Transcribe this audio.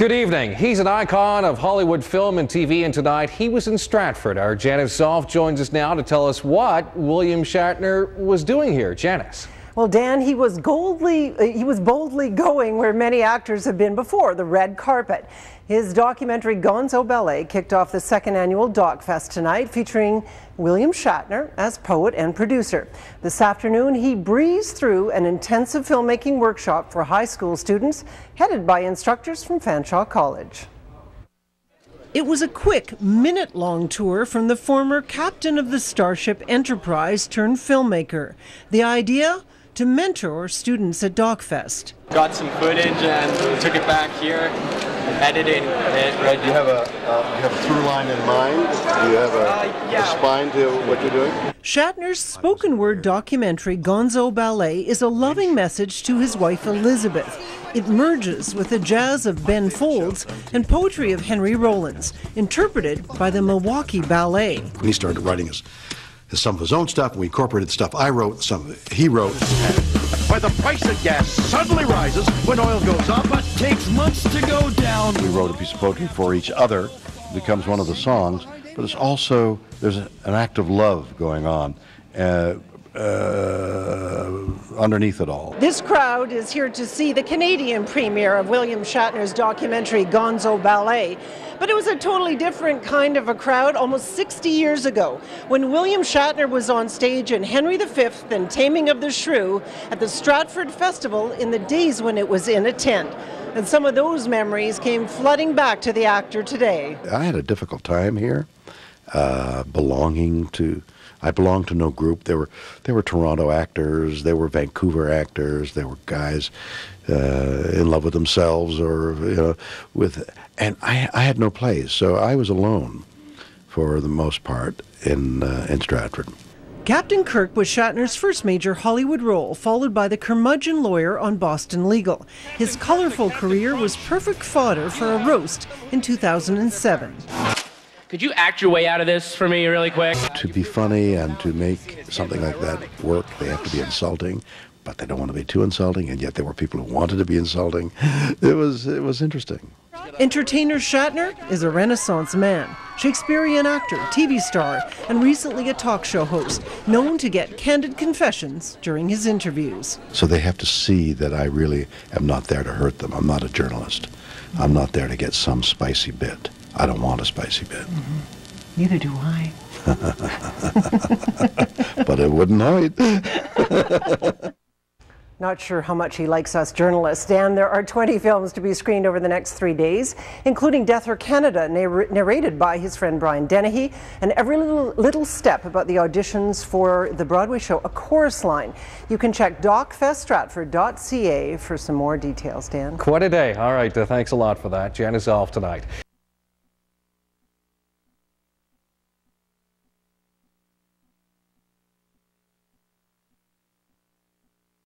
Good evening. He's an icon of Hollywood film and TV, and tonight he was in Stratford. Our Janice Zoff joins us now to tell us what William Shatner was doing here. Janice. Well, Dan, he was boldly going where many actors have been before, the red carpet. His documentary Gonzo Ballet kicked off the second annual Doc Fest tonight, featuring William Shatner as poet and producer. This afternoon, he breezed through an intensive filmmaking workshop for high school students, headed by instructors from Fanshawe College. It was a quick, minute-long tour from the former captain of the Starship Enterprise turned filmmaker. The idea? To mentor students at DocFest. Got some footage and took it back here, edited it. Right, do you have a through line in mind? Do you have a spine to what you're doing? Shatner's spoken word documentary Gonzo Ballet is a loving message to his wife Elizabeth. It merges with the jazz of Ben Folds and poetry of Henry Rollins, interpreted by the Milwaukee Ballet. He started writing some of his own stuff, and we incorporated stuff I wrote, some of it he wrote. Where the price of gas suddenly rises when oil goes up, but takes months to go down. We wrote a piece of poetry for each other. It becomes one of the songs, but it's also, there's an act of love going on underneath it all. This crowd is here to see the Canadian premiere of William Shatner's documentary Gonzo Ballet. But it was a totally different kind of a crowd almost 60 years ago when William Shatner was on stage in Henry V and Taming of the Shrew at the Stratford Festival in the days when it was in a tent. And some of those memories came flooding back to the actor today. I had a difficult time here, I belonged to no group. There were Toronto actors, there were Vancouver actors, there were guys in love with themselves and I had no place, so I was alone for the most part in Stratford. Captain Kirk was Shatner's first major Hollywood role, followed by the curmudgeon lawyer on Boston Legal. His colorful career was perfect fodder for a roast in 2007. Could you act your way out of this for me really quick? To be funny and to make something like that work, they have to be insulting, but they don't want to be too insulting, and yet there were people who wanted to be insulting. It was interesting. Entertainer Shatner is a Renaissance man, Shakespearean actor, TV star, and recently a talk show host, known to get candid confessions during his interviews. So they have to see that I really am not there to hurt them. I'm not a journalist. I'm not there to get some spicy bit. I don't want a spicy bit. Mm-hmm. Neither do I. But it wouldn't hurt. Not sure how much he likes us journalists. Dan, there are 20 films to be screened over the next 3 days, including Death or Canada, narrated by his friend Brian Dennehy, and every little step about the auditions for the Broadway show A Chorus Line. You can check docfeststratford.ca for some more details, Dan. Quite a day. All right, thanks a lot for that. Janice Zoff tonight.